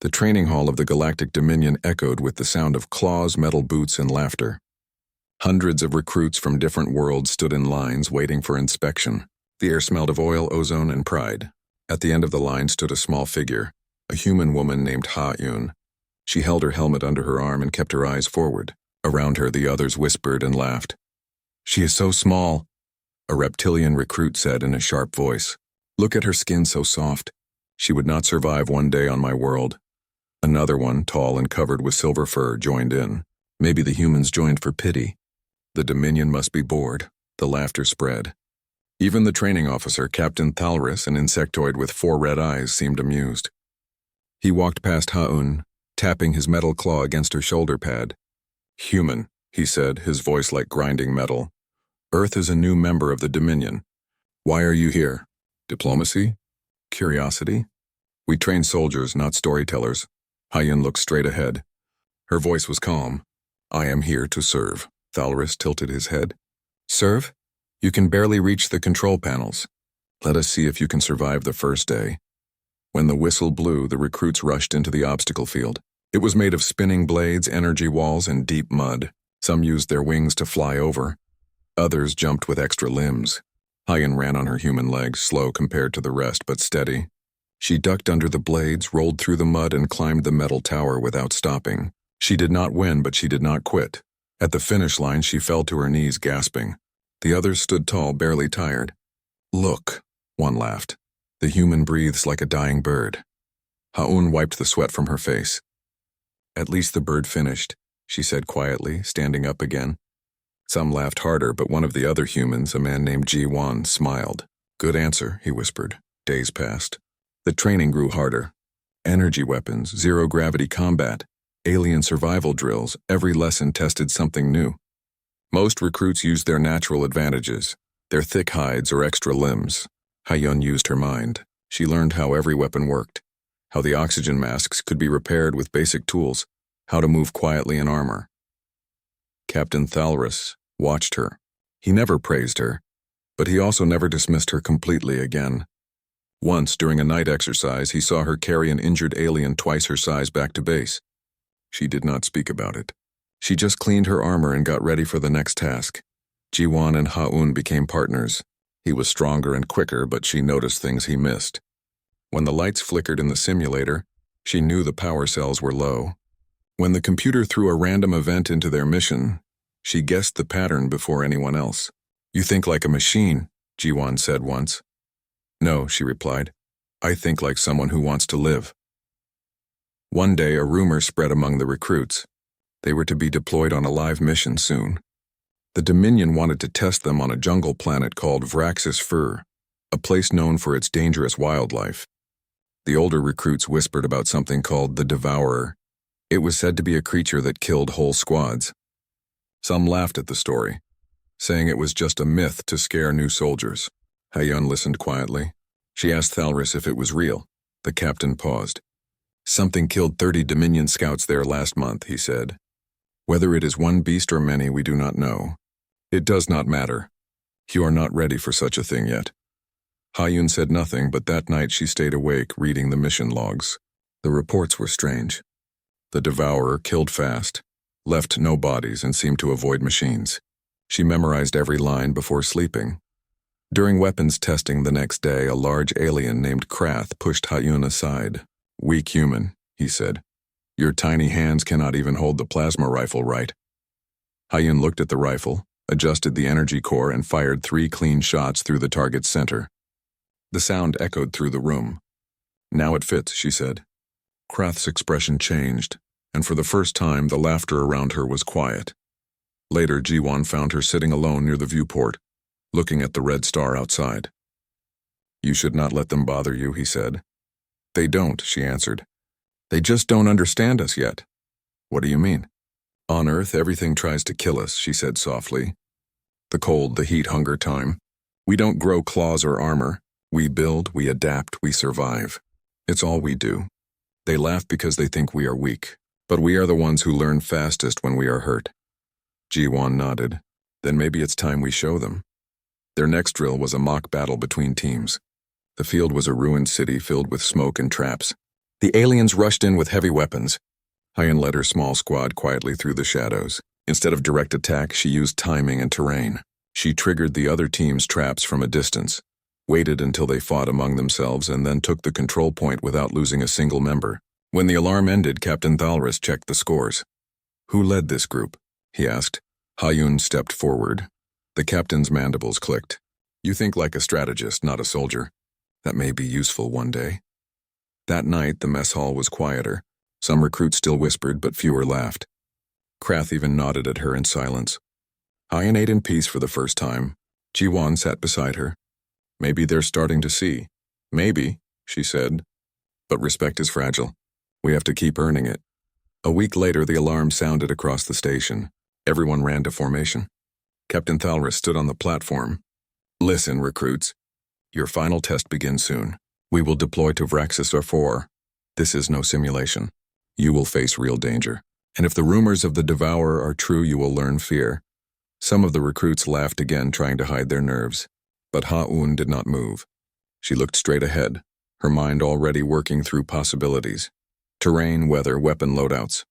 The training hall of the Galactic Dominion echoed with the sound of claws, metal boots, and laughter. Hundreds of recruits from different worlds stood in lines waiting for inspection. The air smelled of oil, ozone, and pride. At the end of the line stood a small figure, a human woman named Ha-Yun. She held her helmet under her arm and kept her eyes forward. Around her, the others whispered and laughed. "She is so small," a reptilian recruit said in a sharp voice. "Look at her skin, so soft. She would not survive one day on my world." Another one, tall and covered with silver fur, joined in. Maybe the humans joined for pity. The Dominion must be bored. The laughter spread. Even the training officer, Captain Thalris, an insectoid with 4 red eyes, seemed amused. He walked past Ha-Yun, tapping his metal claw against her shoulder pad. "Human," he said, his voice like grinding metal. "Earth is a new member of the Dominion. Why are you here? Diplomacy? Curiosity? We train soldiers, not storytellers." Ha-Yun looked straight ahead. Her voice was calm. "I am here to serve." Thalris tilted his head. "Serve? You can barely reach the control panels. Let us see if you can survive the first day." When the whistle blew, the recruits rushed into the obstacle field. It was made of spinning blades, energy walls, and deep mud. Some used their wings to fly over. Others jumped with extra limbs. Ha-Yun ran on her human legs, slow compared to the rest, but steady. She ducked under the blades, rolled through the mud, and climbed the metal tower without stopping. She did not win, but she did not quit. At the finish line, she fell to her knees, gasping. The others stood tall, barely tired. "Look," one laughed. "The human breathes like a dying bird." Ha-Yun wiped the sweat from her face. "At least the bird finished," she said quietly, standing up again. Some laughed harder, but one of the other humans, a man named Ji-Wan, smiled. "Good answer," he whispered. Days passed. The training grew harder. Energy weapons, zero-gravity combat, alien survival drills, every lesson tested something new. Most recruits used their natural advantages, their thick hides or extra limbs. Ha-Yun used her mind. She learned how every weapon worked, how the oxygen masks could be repaired with basic tools, how to move quietly in armor. Captain Thalris watched her. He never praised her, but he also never dismissed her completely again. Once, during a night exercise, he saw her carry an injured alien twice her size back to base. She did not speak about it. She just cleaned her armor and got ready for the next task. Ji-Wan and Ha-Yun became partners. He was stronger and quicker, but she noticed things he missed. When the lights flickered in the simulator, she knew the power cells were low. When the computer threw a random event into their mission, she guessed the pattern before anyone else. "You think like a machine," Ji-Wan said once. "No," she replied. "I think like someone who wants to live." One day, a rumor spread among the recruits. They were to be deployed on a live mission soon. The Dominion wanted to test them on a jungle planet called Vraxis Fur, a place known for its dangerous wildlife. The older recruits whispered about something called the Devourer. It was said to be a creature that killed whole squads. Some laughed at the story, saying it was just a myth to scare new soldiers. Ha-Yun listened quietly. She asked Thalris if it was real. The captain paused. "Something killed 30 Dominion scouts there last month," he said. "Whether it is one beast or many, we do not know. It does not matter. You are not ready for such a thing yet." Ha-Yun said nothing, but that night she stayed awake, reading the mission logs. The reports were strange. The Devourer killed fast, left no bodies, and seemed to avoid machines. She memorized every line before sleeping. During weapons testing the next day, a large alien named Krath pushed Ha-Yun aside. "Weak human," he said. "Your tiny hands cannot even hold the plasma rifle right." Ha-Yun looked at the rifle, adjusted the energy core, and fired 3 clean shots through the target's center. The sound echoed through the room. "Now it fits," she said. Krath's expression changed, and for the first time the laughter around her was quiet. Later, Ji-Wan found her sitting alone near the viewport, looking at the red star outside. "You should not let them bother you," he said. "They don't," she answered. "They just don't understand us yet." "What do you mean?" "On Earth, everything tries to kill us," she said softly. "The cold, the heat, hunger, time. We don't grow claws or armor. We build, we adapt, we survive. It's all we do. They laugh because they think we are weak, but we are the ones who learn fastest when we are hurt." Ji-Wan nodded. "Then maybe it's time we show them." Their next drill was a mock battle between teams. The field was a ruined city filled with smoke and traps. The aliens rushed in with heavy weapons. Hyun led her small squad quietly through the shadows. Instead of direct attack, she used timing and terrain. She triggered the other team's traps from a distance, waited until they fought among themselves, and then took the control point without losing a single member. When the alarm ended, Captain Thalris checked the scores. "Who led this group?" he asked. Hyun stepped forward. The captain's mandibles clicked. "You think like a strategist, not a soldier. That may be useful one day." That night, the mess hall was quieter. Some recruits still whispered, but fewer laughed. Krath even nodded at her in silence. Hyun ate in peace for the first time. Ji-won sat beside her. "Maybe they're starting to see." "Maybe," she said. "But respect is fragile. We have to keep earning it." A week later, the alarm sounded across the station. Everyone ran to formation. Captain Thalris stood on the platform. "Listen, recruits. Your final test begins soon. We will deploy to Vraxis or 4. This is no simulation. You will face real danger. And if the rumors of the Devourer are true, you will learn fear." Some of the recruits laughed again, trying to hide their nerves. But Ha-un did not move. She looked straight ahead, her mind already working through possibilities. Terrain, weather, weapon loadouts.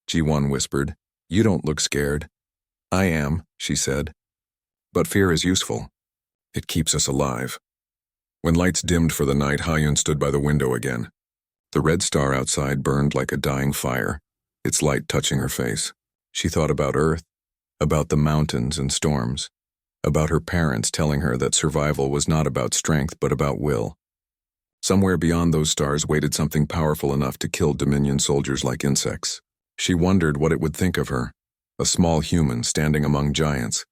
Ji-won whispered, "You don't look scared." "I am," she said. "But fear is useful. It keeps us alive." When lights dimmed for the night, Hyun stood by the window again. The red star outside burned like a dying fire, its light touching her face. She thought about Earth, about the mountains and storms, about her parents telling her that survival was not about strength but about will. Somewhere beyond those stars waited something powerful enough to kill Dominion soldiers like insects. She wondered what it would think of her, a small human standing among giants.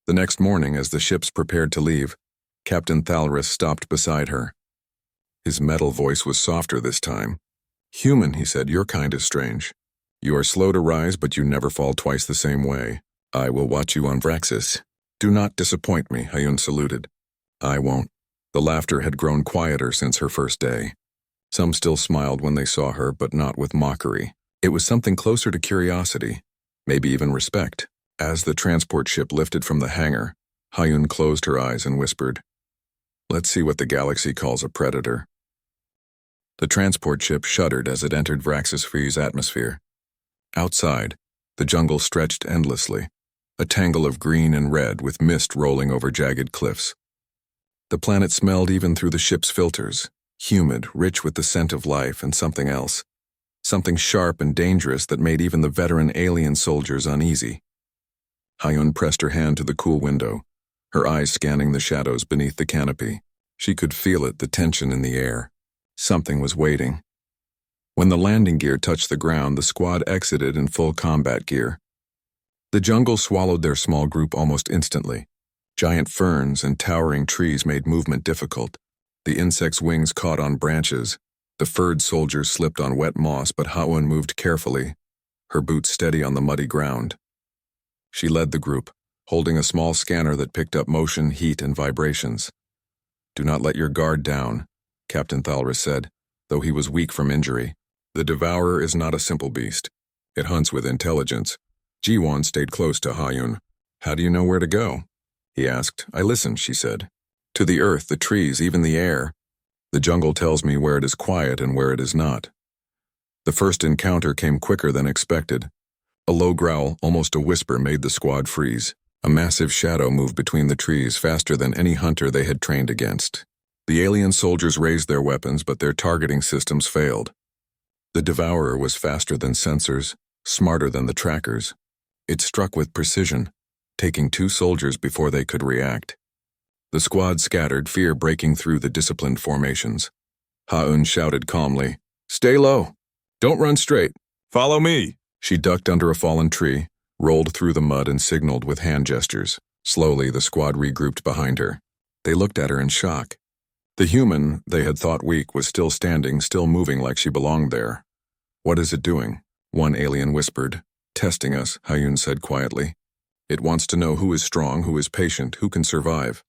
The next morning, as the ships prepared to leave, Captain Thalris stopped beside her. His metal voice was softer this time. "Human," he said, "your kind is strange. You are slow to rise, but you never fall twice the same way. I will watch you on Vraxis. Do not disappoint me," Hyun saluted. "I won't." The laughter had grown quieter since her first day. Some still smiled when they saw her, but not with mockery. It was something closer to curiosity, maybe even respect. As the transport ship lifted from the hangar, Hyun closed her eyes and whispered, "Let's see what the galaxy calls a predator." The transport ship shuddered as it entered Vraxis-Free's atmosphere. Outside, the jungle stretched endlessly, a tangle of green and red with mist rolling over jagged cliffs. The planet smelled even through the ship's filters, humid, rich with the scent of life and something else, something sharp and dangerous that made even the veteran alien soldiers uneasy. Hyun pressed her hand to the cool window, her eyes scanning the shadows beneath the canopy. She could feel it, the tension in the air. Something was waiting. When the landing gear touched the ground, the squad exited in full combat gear. The jungle swallowed their small group almost instantly. Giant ferns and towering trees made movement difficult. The insects' wings caught on branches. The furred soldiers slipped on wet moss, but Ha-un moved carefully, her boots steady on the muddy ground. She led the group, holding a small scanner that picked up motion, heat, and vibrations. "Do not let your guard down," Captain Thalris said, though he was weak from injury. "The Devourer is not a simple beast. It hunts with intelligence." Ji-won stayed close to Hyun. "How do you know where to go?" he asked. "I listened," she said. "To the earth, the trees, even the air. The jungle tells me where it is quiet and where it is not." The first encounter came quicker than expected. A low growl, almost a whisper, made the squad freeze. A massive shadow moved between the trees, faster than any hunter they had trained against. The alien soldiers raised their weapons, but their targeting systems failed. The Devourer was faster than sensors, smarter than the trackers. It struck with precision, taking 2 soldiers before they could react. The squad scattered, fear breaking through the disciplined formations. Ha-un shouted calmly, "Stay low. Don't run straight. Follow me." She ducked under a fallen tree, rolled through the mud, and signaled with hand gestures. Slowly, the squad regrouped behind her. They looked at her in shock. The human they had thought weak was still standing, still moving like she belonged there. "What is it doing?" one alien whispered. "Testing us," Hyun said quietly. "It wants to know who is strong, who is patient, who can survive."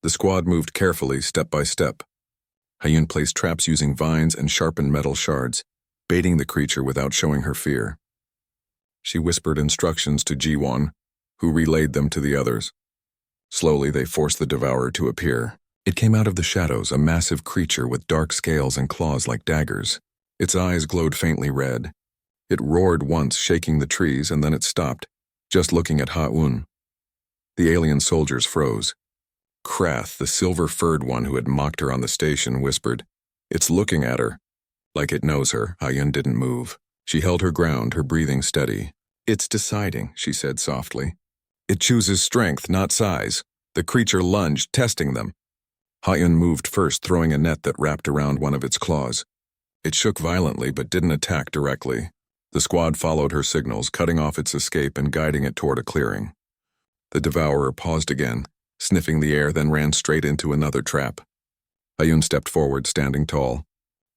The squad moved carefully, step by step. Hyun placed traps using vines and sharpened metal shards, baiting the creature without showing her fear. She whispered instructions to Ji-won, who relayed them to the others. Slowly, they forced the Devourer to appear. It came out of the shadows, a massive creature with dark scales and claws like daggers. Its eyes glowed faintly red. It roared once, shaking the trees, and then it stopped, just looking at Ha-Un. The alien soldiers froze. Krath, the silver-furred one who had mocked her on the station, whispered, "It's looking at her." Like it knows her, Ha-Un didn't move. She held her ground, her breathing steady. "It's deciding," she said softly. "It chooses strength, not size." The creature lunged, testing them. Ha-Un moved first, throwing a net that wrapped around one of its claws. It shook violently but didn't attack directly. The squad followed her signals, cutting off its escape and guiding it toward a clearing. The devourer paused again, sniffing the air, then ran straight into another trap. Ha-Un stepped forward, standing tall.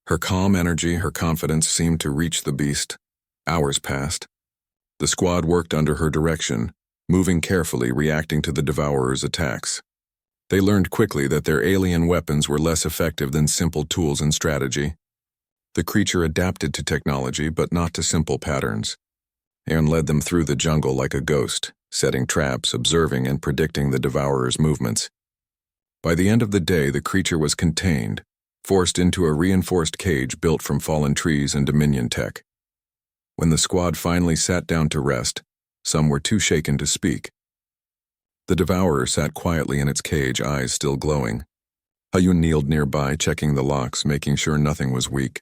Her calm energy, her confidence seemed to reach the beast. Hours passed. The squad worked under her direction, moving carefully, reacting to the devourer's attacks. They learned quickly that their alien weapons were less effective than simple tools and strategy. The creature adapted to technology, but not to simple patterns. Aeon led them through the jungle like a ghost, setting traps, observing and predicting the devourer's movements. By the end of the day, the creature was contained, forced into a reinforced cage built from fallen trees and Dominion tech. When the squad finally sat down to rest, some were too shaken to speak. The devourer sat quietly in its cage, eyes still glowing. Ha-Un kneeled nearby, checking the locks, making sure nothing was weak.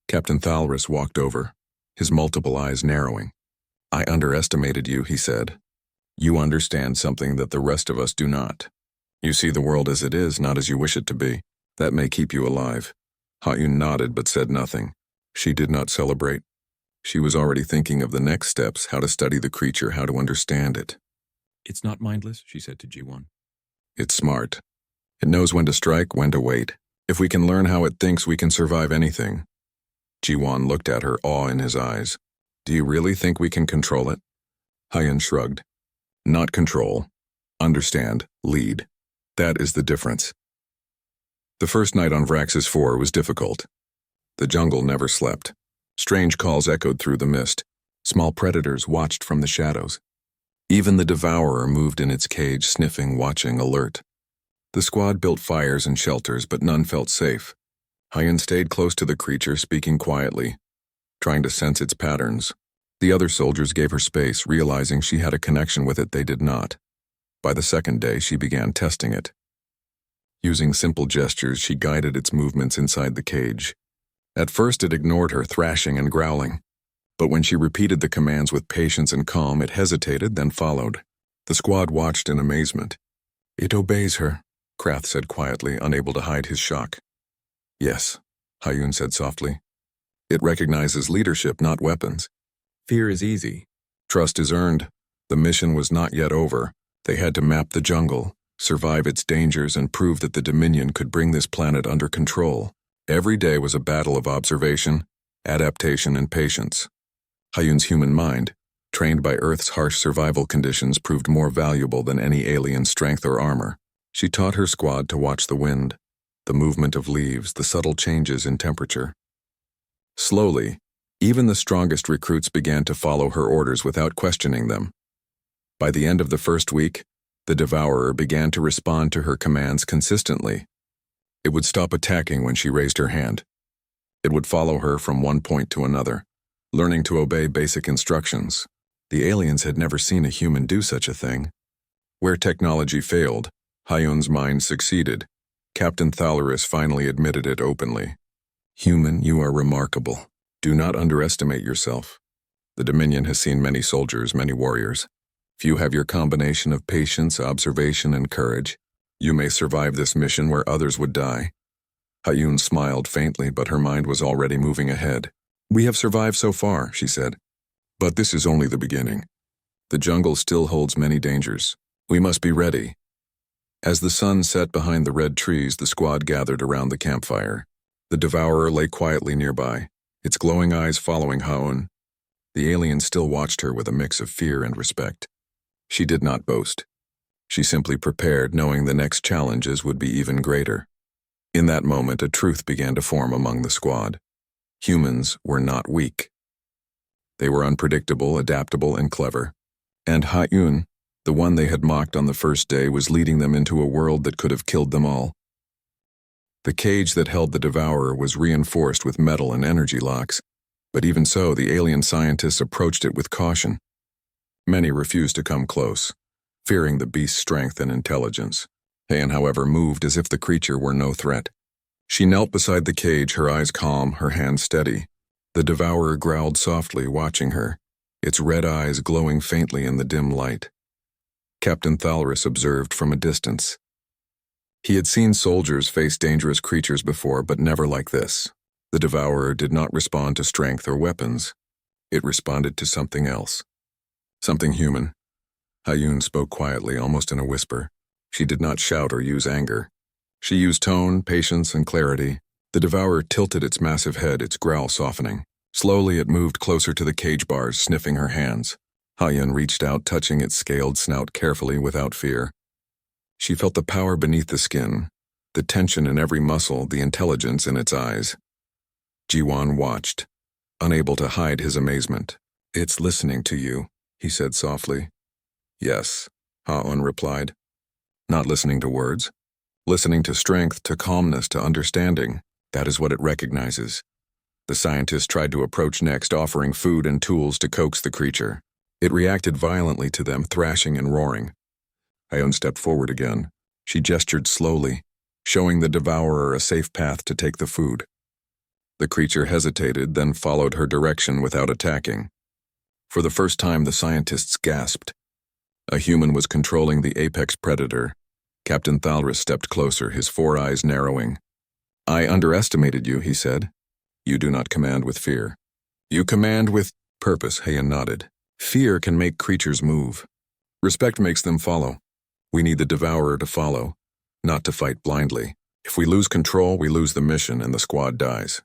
Captain Thalris walked over, his multiple eyes narrowing. "I underestimated you," he said. "You understand something that the rest of us do not. You see the world as it is, not as you wish it to be. That may keep you alive." Ha-Un nodded but said nothing. She did not celebrate. She was already thinking of the next steps, how to study the creature, how to understand it. "It's not mindless," she said to G1. "It's smart. It knows when to strike, when to wait. If we can learn how it thinks, we can survive anything." G1 looked at her, awe in his eyes. "Do you really think we can control it?" Ha-Un shrugged. "Not control. Understand. Lead. That is the difference." The first night on Vraxis 4 was difficult. The jungle never slept. Strange calls echoed through the mist. Small predators watched from the shadows. Even the devourer moved in its cage, sniffing, watching, alert. The squad built fires and shelters, but none felt safe. Ha-Un stayed close to the creature, speaking quietly, trying to sense its patterns. The other soldiers gave her space, realizing she had a connection with it they did not. By the second day, she began testing it. Using simple gestures, she guided its movements inside the cage. At first, it ignored her, thrashing and growling. But when she repeated the commands with patience and calm, it hesitated, then followed. The squad watched in amazement. "It obeys her," Krath said quietly, unable to hide his shock. "Yes," Ha-Un said softly. "It recognizes leadership, not weapons. Fear is easy. Trust is earned. The mission was not yet over. They had to map the jungle, survive its dangers, and prove that the Dominion could bring this planet under control. Every day was a battle of observation, adaptation, and patience. Ha-Un's human mind, trained by Earth's harsh survival conditions, proved more valuable than any alien strength or armor. She taught her squad to watch the wind, the movement of leaves, the subtle changes in temperature. Slowly, even the strongest recruits began to follow her orders without questioning them. By the end of the first week, the devourer began to respond to her commands consistently. It would stop attacking when she raised her hand. It would follow her from one point to another, learning to obey basic instructions. The aliens had never seen a human do such a thing. Where technology failed, Ha-Un's mind succeeded. Captain Thalris finally admitted it openly. "Human, you are remarkable. Do not underestimate yourself. The Dominion has seen many soldiers, many warriors. If you have your combination of patience, observation, and courage, you may survive this mission where others would die." Ha-Un smiled faintly, but her mind was already moving ahead. "We have survived so far," she said. "But this is only the beginning. The jungle still holds many dangers. We must be ready." As the sun set behind the red trees, the squad gathered around the campfire. The devourer lay quietly nearby, its glowing eyes following Ha-Un. The alien still watched her with a mix of fear and respect. She did not boast. She simply prepared, knowing the next challenges would be even greater. In that moment, a truth began to form among the squad. Humans were not weak. They were unpredictable, adaptable, and clever. And Ha-Un, the one they had mocked on the first day, was leading them into a world that could have killed them all. The cage that held the devourer was reinforced with metal and energy locks, but even so, the alien scientists approached it with caution. Many refused to come close, fearing the beast's strength and intelligence. Hayan, however, moved as if the creature were no threat. She knelt beside the cage, her eyes calm, her hands steady. The devourer growled softly, watching her, its red eyes glowing faintly in the dim light. Captain Thalris observed from a distance. He had seen soldiers face dangerous creatures before, but never like this. The devourer did not respond to strength or weapons. It responded to something else. Something human. Hayun spoke quietly, almost in a whisper. She did not shout or use anger. She used tone, patience, and clarity. The devourer tilted its massive head, its growl softening. Slowly it moved closer to the cage bars, sniffing her hands. Hayun reached out, touching its scaled snout carefully without fear. She felt the power beneath the skin, the tension in every muscle, the intelligence in its eyes. Jiwan watched, unable to hide his amazement. "It's listening to you," he said softly. "Yes," Ha-Un replied. "Not listening to words. Listening to strength, to calmness, to understanding. That is what it recognizes." The scientist tried to approach next, offering food and tools to coax the creature. It reacted violently to them, thrashing and roaring. Hayun stepped forward again. She gestured slowly, showing the devourer a safe path to take the food. The creature hesitated, then followed her direction without attacking. For the first time, the scientists gasped. A human was controlling the apex predator. Captain Thalris stepped closer, his four eyes narrowing. "I underestimated you," he said. "You do not command with fear. You command with purpose," Hayun nodded. "Fear can make creatures move. Respect makes them follow. We need the devourer to follow, not to fight blindly. If we lose control, we lose the mission and the squad dies."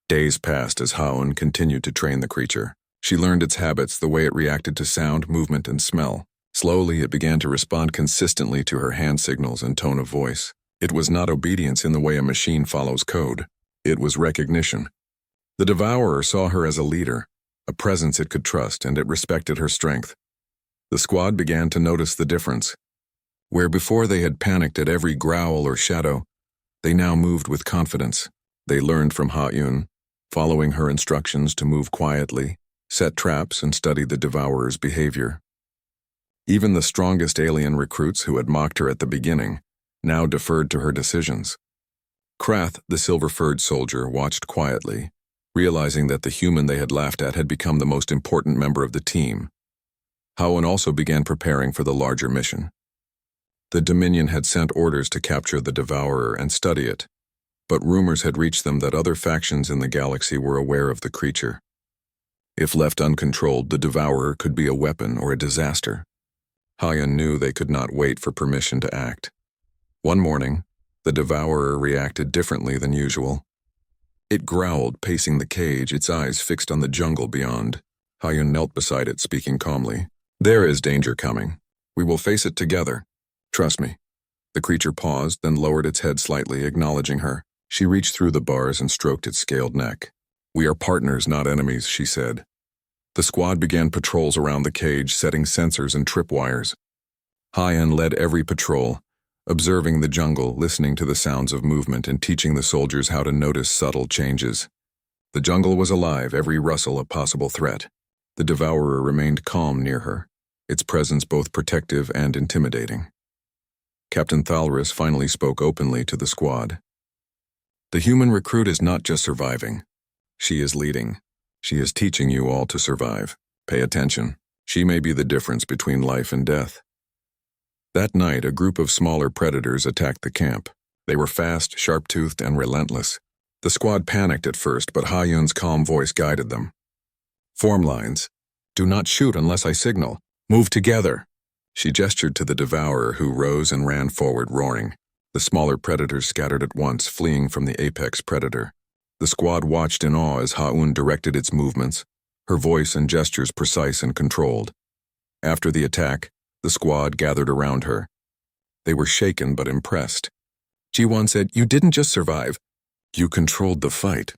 Days passed as Ha-Un continued to train the creature. She learned its habits, the way it reacted to sound, movement, and smell. Slowly, it began to respond consistently to her hand signals and tone of voice. It was not obedience in the way a machine follows code. It was recognition. The devourer saw her as a leader, a presence it could trust, and it respected her strength. The squad began to notice the difference. Where before they had panicked at every growl or shadow, they now moved with confidence. They learned from Ha-Un, following her instructions to move quietly, set traps, and study the devourer's behavior. Even the strongest alien recruits who had mocked her at the beginning now deferred to her decisions. Krath, the silver-furred soldier, watched quietly, realizing that the human they had laughed at had become the most important member of the team. Ha-Un also began preparing for the larger mission. The Dominion had sent orders to capture the devourer and study it, but rumors had reached them that other factions in the galaxy were aware of the creature. If left uncontrolled, the devourer could be a weapon or a disaster. Hayun knew they could not wait for permission to act. One morning, the devourer reacted differently than usual. It growled, pacing the cage, its eyes fixed on the jungle beyond. Hayun knelt beside it, speaking calmly. "There is danger coming. We will face it together. Trust me." The creature paused, then lowered its head slightly, acknowledging her. She reached through the bars and stroked its scaled neck. "We are partners, not enemies," she said. The squad began patrols around the cage, setting sensors and tripwires. Hayun led every patrol, observing the jungle, listening to the sounds of movement, and teaching the soldiers how to notice subtle changes. The jungle was alive, every rustle a possible threat. The devourer remained calm near her, its presence both protective and intimidating. Captain Thalris finally spoke openly to the squad. "The human recruit is not just surviving. She is leading. She is teaching you all to survive. Pay attention. She may be the difference between life and death." That night, a group of smaller predators attacked the camp. They were fast, sharp-toothed, and relentless. The squad panicked at first, but Ha-Yun's calm voice guided them. "Form lines. Do not shoot unless I signal. Move together." She gestured to the devourer, who rose and ran forward, roaring. The smaller predators scattered at once, fleeing from the apex predator. The squad watched in awe as Ha-Un directed its movements, her voice and gestures precise and controlled. After the attack, the squad gathered around her. They were shaken but impressed. Jiwan said, "You didn't just survive. You controlled the fight."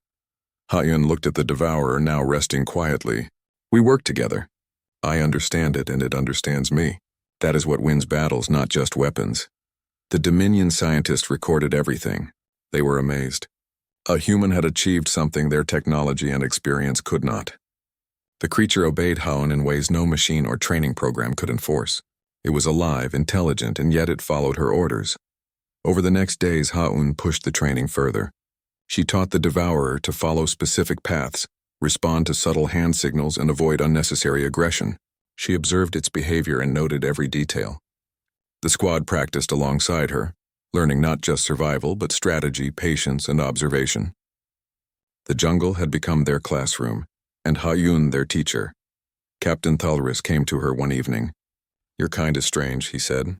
Ha-Un looked at the devourer, now resting quietly. "We work together. I understand it, and it understands me. That is what wins battles, not just weapons." The Dominion scientist recorded everything. They were amazed. A human had achieved something their technology and experience could not. The creature obeyed Haon in ways no machine or training program could enforce. It was alive, intelligent, and yet it followed her orders. Over the next days, Haon pushed the training further. She taught the Devourer to follow specific paths, respond to subtle hand signals, and avoid unnecessary aggression. She observed its behavior and noted every detail. The squad practiced alongside her, learning not just survival but strategy, patience, and observation. The jungle had become their classroom, and Haon their teacher. Captain Thalris came to her one evening. "Your kind is strange," he said.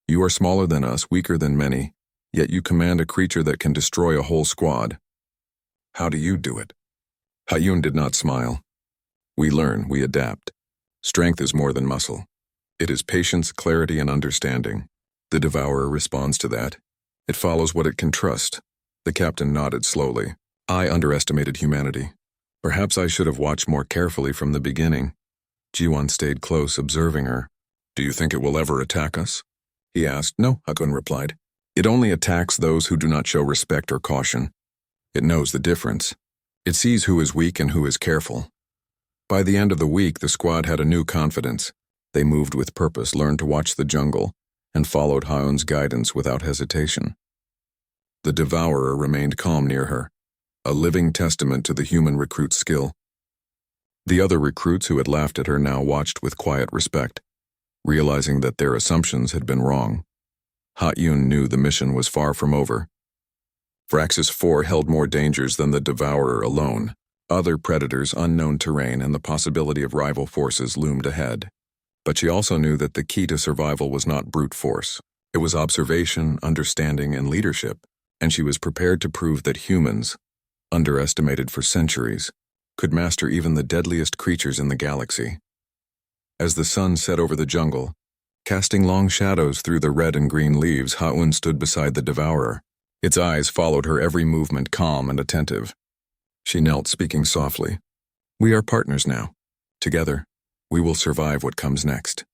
"You are smaller than us, weaker than many, yet you command a creature that can destroy a whole squad. How do you do it?" Haon did not smile. "We learn, we adapt. Strength is more than muscle. It is patience, clarity, and understanding. The Devourer responds to that. It follows what it can trust." The captain nodded slowly. "I underestimated humanity. Perhaps I should have watched more carefully from the beginning." Ji-won stayed close, observing her. "Do you think it will ever attack us?" he asked. "No," Haon replied. "It only attacks those who do not show respect or caution. It knows the difference. It sees who is weak and who is careful." By the end of the week, the squad had a new confidence. They moved with purpose, learned to watch the jungle, and followed Haon's guidance without hesitation. The Devourer remained calm near her, a living testament to the human recruit's skill. The other recruits who had laughed at her now watched with quiet respect, realizing that their assumptions had been wrong. Haon knew the mission was far from over. Vraxis 4 held more dangers than the Devourer alone. Other predators, unknown terrain, and the possibility of rival forces loomed ahead. But she also knew that the key to survival was not brute force. It was observation, understanding, and leadership, and she was prepared to prove that humans, underestimated for centuries, could master even the deadliest creatures in the galaxy. As the sun set over the jungle, casting long shadows through the red and green leaves, Haon stood beside the Devourer. Its eyes followed her every movement, calm and attentive. She knelt, speaking softly. "We are partners now. Together, we will survive what comes next."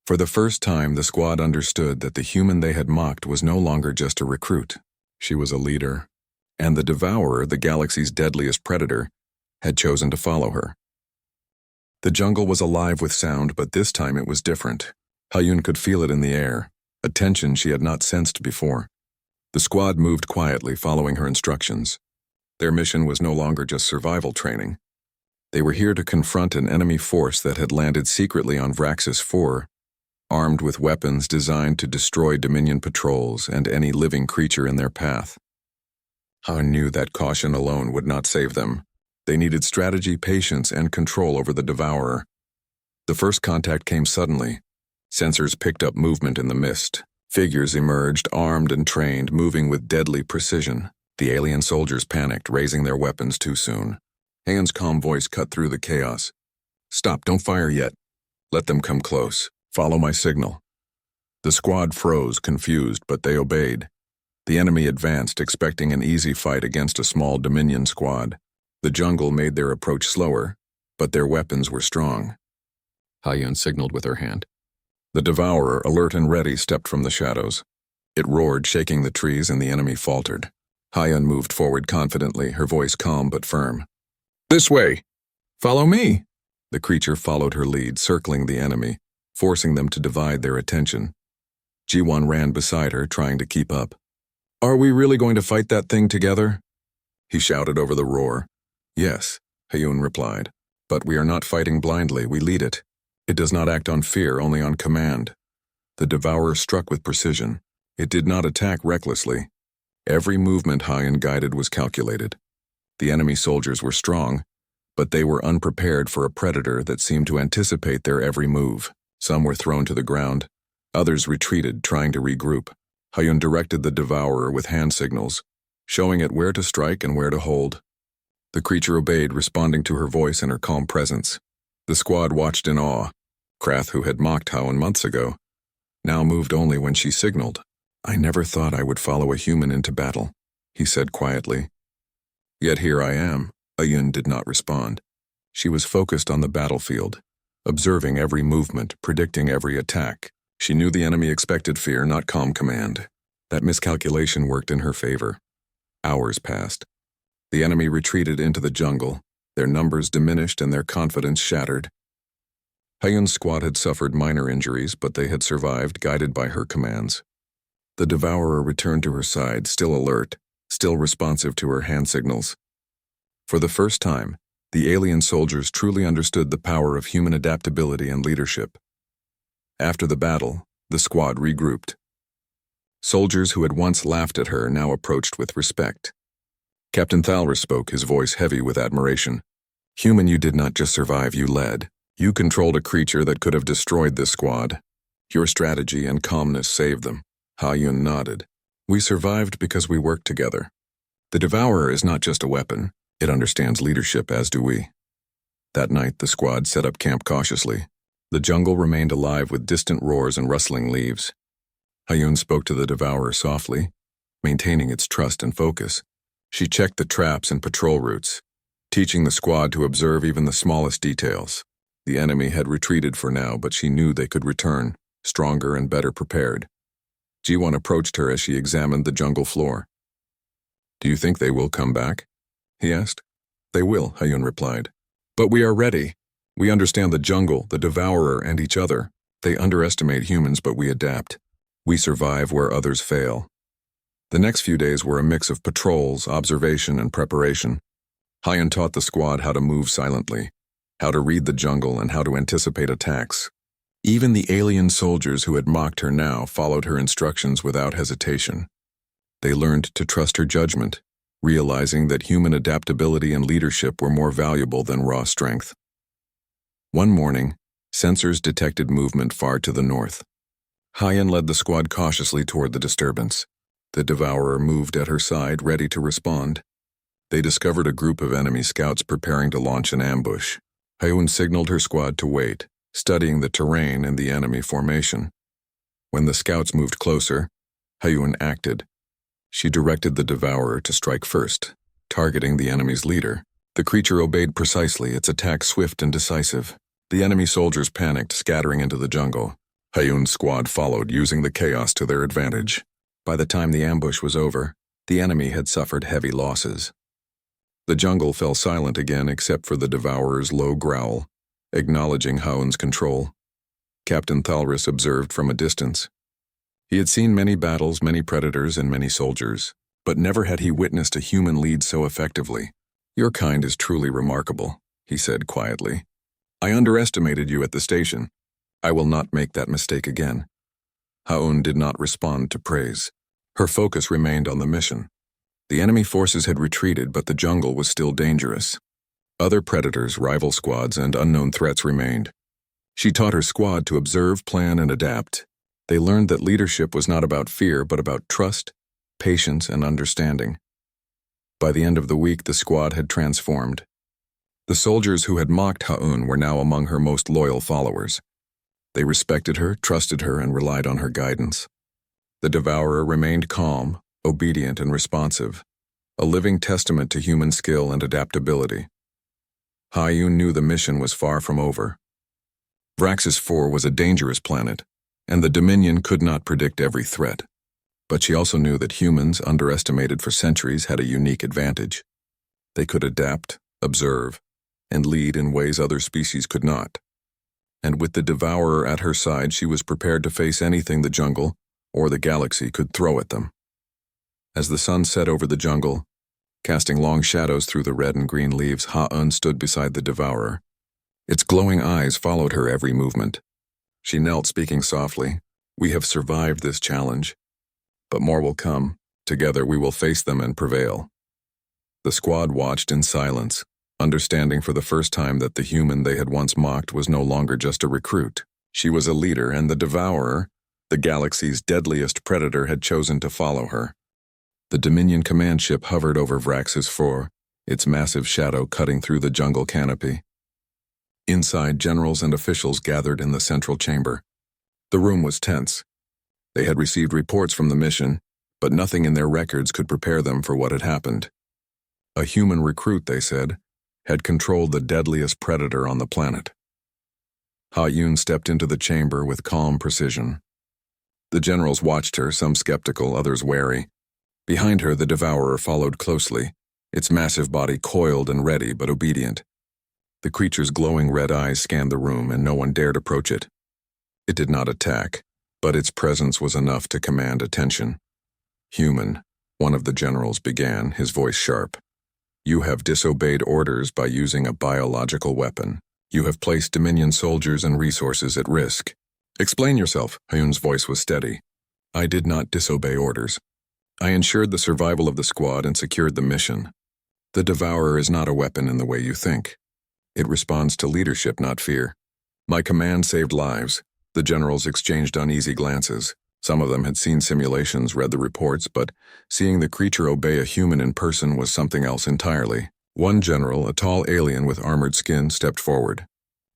For the first time, the squad understood that the human they had mocked was no longer just a recruit. She was a leader, and the Devourer, the galaxy's deadliest predator, had chosen to follow her. The jungle was alive with sound, but this time it was different. Haon could feel it in the air, a tension she had not sensed before. The squad moved quietly, following her instructions. Their mission was no longer just survival training. They were here to confront an enemy force that had landed secretly on Vraxis 4, armed with weapons designed to destroy Dominion patrols and any living creature in their path. Haon knew that caution alone would not save them. They needed strategy, patience, and control over the Devourer. The first contact came suddenly. Sensors picked up movement in the mist. Figures emerged, armed and trained, moving with deadly precision. The alien soldiers panicked, raising their weapons too soon. Haon's calm voice cut through the chaos. "Stop, don't fire yet. Let them come close. Follow my signal." The squad froze, confused, but they obeyed. The enemy advanced, expecting an easy fight against a small Dominion squad. The jungle made their approach slower, but their weapons were strong. Haon signaled with her hand. The Devourer, alert and ready, stepped from the shadows. It roared, shaking the trees, and the enemy faltered. Haon moved forward confidently, her voice calm but firm. "This way! Follow me!" The creature followed her lead, circling the enemy, forcing them to divide their attention. Ji-won ran beside her, trying to keep up. "Are we really going to fight that thing together?" he shouted over the roar. "Yes," Haon replied, "but we are not fighting blindly, we lead it. It does not act on fear, only on command." The Devourer struck with precision. It did not attack recklessly. Every movement Haon guided was calculated. The enemy soldiers were strong, but they were unprepared for a predator that seemed to anticipate their every move. Some were thrown to the ground. Others retreated, trying to regroup. Haon directed the Devourer with hand signals, showing it where to strike and where to hold. The creature obeyed, responding to her voice and her calm presence. The squad watched in awe. Krath, who had mocked Haon months ago, now moved only when she signaled. "I never thought I would follow a human into battle," he said quietly. "Yet here I am." Haon did not respond. She was focused on the battlefield, observing every movement, predicting every attack. She knew the enemy expected fear, not calm command. That miscalculation worked in her favor. Hours passed. The enemy retreated into the jungle, their numbers diminished and their confidence shattered. Hyun's squad had suffered minor injuries, but they had survived, guided by her commands. The Devourer returned to her side, still alert, still responsive to her hand signals. For the first time, the alien soldiers truly understood the power of human adaptability and leadership. After the battle, the squad regrouped. Soldiers who had once laughed at her now approached with respect. Captain Thalris spoke, his voice heavy with admiration. "Human, you did not just survive, you led. You controlled a creature that could have destroyed this squad. Your strategy and calmness saved them." Hyun nodded. "We survived because we worked together. The Devourer is not just a weapon, it understands leadership, as do we." That night, the squad set up camp cautiously. The jungle remained alive with distant roars and rustling leaves. Hyun spoke to the Devourer softly, maintaining its trust and focus. She checked the traps and patrol routes, teaching the squad to observe even the smallest details. The enemy had retreated for now, but she knew they could return, stronger and better prepared. Ji-won approached her as she examined the jungle floor. "Do you think they will come back?" he asked. "They will," Hyun replied. "But we are ready. We understand the jungle, the Devourer, and each other. They underestimate humans, but we adapt. We survive where others fail." The next few days were a mix of patrols, observation, and preparation. Hyun taught the squad how to move silently, how to read the jungle, and how to anticipate attacks. Even the alien soldiers who had mocked her now followed her instructions without hesitation. They learned to trust her judgment, realizing that human adaptability and leadership were more valuable than raw strength. One morning, sensors detected movement far to the north. Hyun led the squad cautiously toward the disturbance. The Devourer moved at her side, ready to respond. They discovered a group of enemy scouts preparing to launch an ambush. Hyun signaled her squad to wait, studying the terrain and the enemy formation. When the scouts moved closer, Hyun acted. She directed the Devourer to strike first, targeting the enemy's leader. The creature obeyed precisely, its attack swift and decisive. The enemy soldiers panicked, scattering into the jungle. Hyun's squad followed, using the chaos to their advantage. By the time the ambush was over, the enemy had suffered heavy losses. The jungle fell silent again except for the Devourer's low growl, acknowledging Hyun's control. Captain Thalris observed from a distance. He had seen many battles, many predators, and many soldiers, but never had he witnessed a human lead so effectively. "Your kind is truly remarkable," he said quietly. "I underestimated you at the station. I will not make that mistake again." Hyun did not respond to praise. Her focus remained on the mission. The enemy forces had retreated, but the jungle was still dangerous. Other predators, rival squads, and unknown threats remained. She taught her squad to observe, plan, and adapt. They learned that leadership was not about fear, but about trust, patience, and understanding. By the end of the week, the squad had transformed. The soldiers who had mocked Hyun were now among her most loyal followers. They respected her, trusted her, and relied on her guidance. The Devourer remained calm, obedient, and responsive, a living testament to human skill and adaptability. Hyun knew the mission was far from over. Vraxis 4 was a dangerous planet, and the Dominion could not predict every threat. But she also knew that humans, underestimated for centuries, had a unique advantage. They could adapt, observe, and lead in ways other species could not. And with the Devourer at her side, she was prepared to face anything the jungle or the galaxy could throw at them. As the sun set over the jungle, casting long shadows through the red and green leaves, Hyun stood beside the Devourer. Its glowing eyes followed her every movement. She knelt, speaking softly. "We have survived this challenge, but more will come. Together we will face them and prevail." The squad watched in silence, understanding for the first time that the human they had once mocked was no longer just a recruit. She was a leader, and the Devourer, the galaxy's deadliest predator, had chosen to follow her. The Dominion command ship hovered over Vraxis 4, its massive shadow cutting through the jungle canopy. Inside, generals and officials gathered in the central chamber. The room was tense. They had received reports from the mission, but nothing in their records could prepare them for what had happened. A human recruit, they said, had controlled the deadliest predator on the planet. Hyun stepped into the chamber with calm precision. The generals watched her, some skeptical, others wary. Behind her, the devourer followed closely, its massive body coiled and ready but obedient. The creature's glowing red eyes scanned the room, and no one dared approach it. It did not attack, but its presence was enough to command attention. "Human," one of the generals began, his voice sharp. "You have disobeyed orders by using a biological weapon. You have placed Dominion soldiers and resources at risk." "Explain yourself," Hayun's voice was steady. "I did not disobey orders. I ensured the survival of the squad and secured the mission. The Devourer is not a weapon in the way you think. It responds to leadership, not fear. My command saved lives." The generals exchanged uneasy glances. Some of them had seen simulations, read the reports, but seeing the creature obey a human in person was something else entirely. One general, a tall alien with armored skin, stepped forward.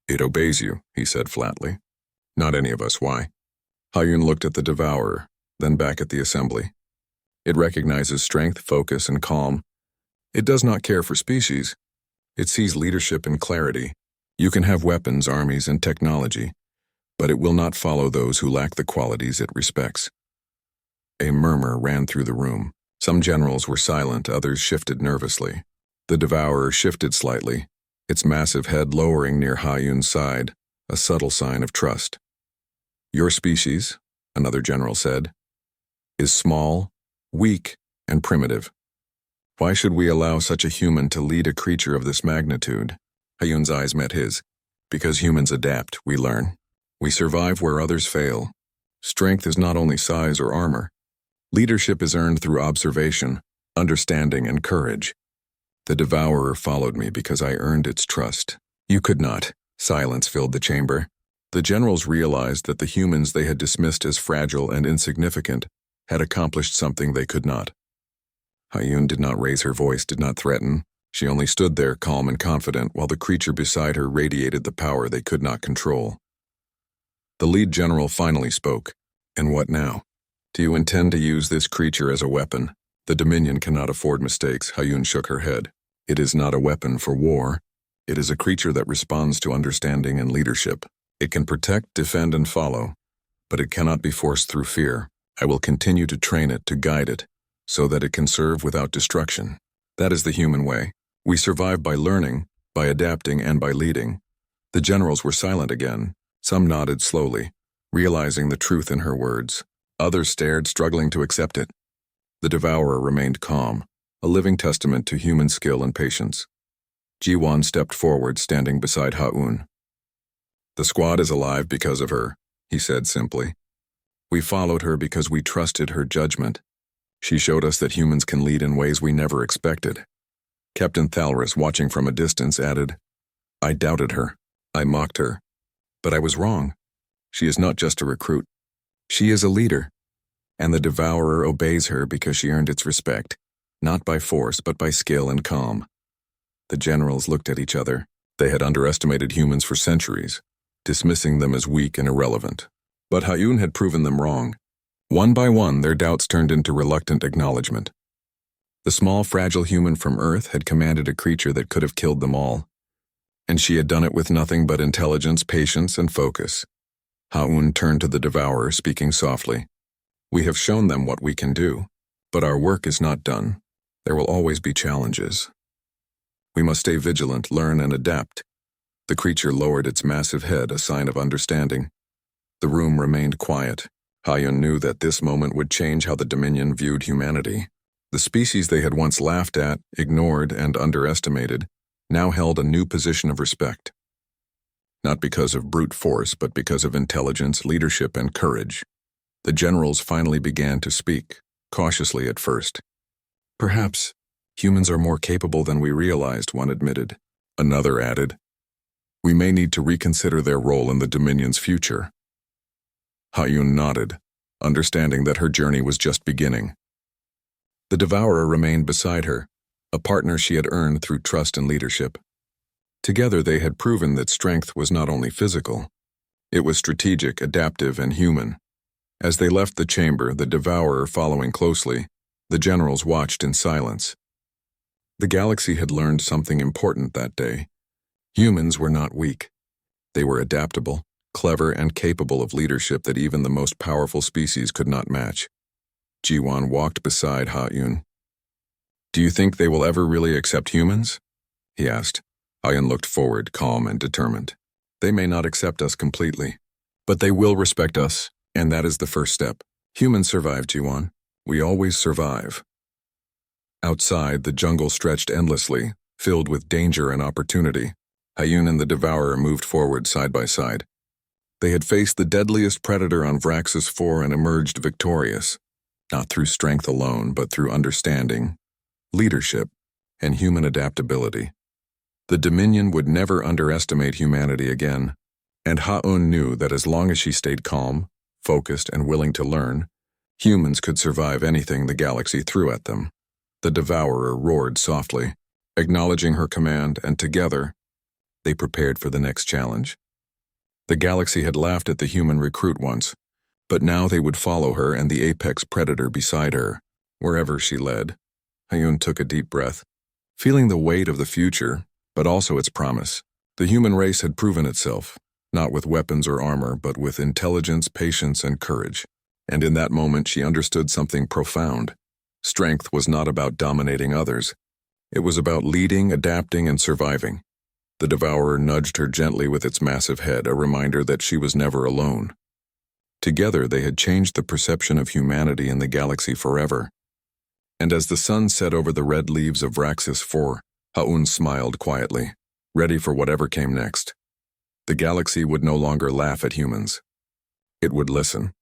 "It obeys you," he said flatly. "Not any of us, why?" Hayun looked at the Devourer, then back at the assembly. "It recognizes strength, focus, and calm. It does not care for species. It sees leadership and clarity. You can have weapons, armies, and technology, but it will not follow those who lack the qualities it respects." A murmur ran through the room. Some generals were silent, others shifted nervously. The Devourer shifted slightly, its massive head lowering near Hayun's side, a subtle sign of trust. "Your species," another general said, "is small, weak, and primitive. Why should we allow such a human to lead a creature of this magnitude?" Hayun's eyes met his. "Because humans adapt, we learn. We survive where others fail. Strength is not only size or armor. Leadership is earned through observation, understanding, and courage. The Devourer followed me because I earned its trust. You could not." Silence filled the chamber. The generals realized that the humans they had dismissed as fragile and insignificant had accomplished something they could not. Hayun did not raise her voice, did not threaten. She only stood there, calm and confident, while the creature beside her radiated the power they could not control. The lead general finally spoke. "And what now? Do you intend to use this creature as a weapon?" "The Dominion cannot afford mistakes," Hayun shook her head. "It is not a weapon for war. It is a creature that responds to understanding and leadership. It can protect, defend, and follow, but it cannot be forced through fear. I will continue to train it, to guide it, so that it can serve without destruction. That is the human way. We survive by learning, by adapting, and by leading." The generals were silent again. Some nodded slowly, realizing the truth in her words. Others stared, struggling to accept it. The Devourer remained calm, a living testament to human skill and patience. Jiwan stepped forward, standing beside Hayun. "The squad is alive because of her," he said simply. "We followed her because we trusted her judgment. She showed us that humans can lead in ways we never expected." Captain Thalris, watching from a distance, added, "I doubted her. I mocked her. But I was wrong. She is not just a recruit. She is a leader. And the Devourer obeys her because she earned its respect, not by force but by skill and calm." The generals looked at each other. They had underestimated humans for centuries, dismissing them as weak and irrelevant. But Hayun had proven them wrong. One by one, their doubts turned into reluctant acknowledgement. The small, fragile human from Earth had commanded a creature that could have killed them all. And she had done it with nothing but intelligence, patience, and focus. Hayun turned to the Devourer, speaking softly. "We have shown them what we can do, but our work is not done. There will always be challenges. We must stay vigilant, learn, and adapt." The creature lowered its massive head, a sign of understanding. The room remained quiet. Hayun knew that this moment would change how the Dominion viewed humanity. The species they had once laughed at, ignored, and underestimated now held a new position of respect. Not because of brute force, but because of intelligence, leadership, and courage. The generals finally began to speak, cautiously at first. "Perhaps humans are more capable than we realized," one admitted. Another added, "We may need to reconsider their role in the Dominion's future." Hayun nodded, understanding that her journey was just beginning. The Devourer remained beside her, a partner she had earned through trust and leadership. Together they had proven that strength was not only physical. It was strategic, adaptive, and human. As they left the chamber, the Devourer following closely, the generals watched in silence. The galaxy had learned something important that day. Humans were not weak. They were adaptable, clever, and capable of leadership that even the most powerful species could not match. Jiwon walked beside Ha-Yun. Do you think they will ever really accept humans? He asked. Ha-Yun looked forward, calm and determined. They may not accept us completely, but they will respect us, and that is the first step. Humans survive, Jiwon. We always survive. Outside, the jungle stretched endlessly, filled with danger and opportunity. Ha-Yun and the Devourer moved forward side by side. They had faced the deadliest predator on Vraxis 4 and emerged victorious, not through strength alone, but through understanding, leadership, and human adaptability. The Dominion would never underestimate humanity again, and Ha-Un knew that as long as she stayed calm, focused, and willing to learn, humans could survive anything the galaxy threw at them. The Devourer roared softly, acknowledging her command, and together, they prepared for the next challenge. The galaxy had laughed at the human recruit once, but now they would follow her and the apex predator beside her, wherever she led. Ha-Yun took a deep breath, feeling the weight of the future, but also its promise. The human race had proven itself, not with weapons or armor, but with intelligence, patience, and courage. And in that moment, she understood something profound. Strength was not about dominating others. It was about leading, adapting, and surviving. The Devourer nudged her gently with its massive head, a reminder that she was never alone. Together, they had changed the perception of humanity in the galaxy forever. And as the sun set over the red leaves of Vraxis 4, Ha-Un smiled quietly, ready for whatever came next. The galaxy would no longer laugh at humans. It would listen.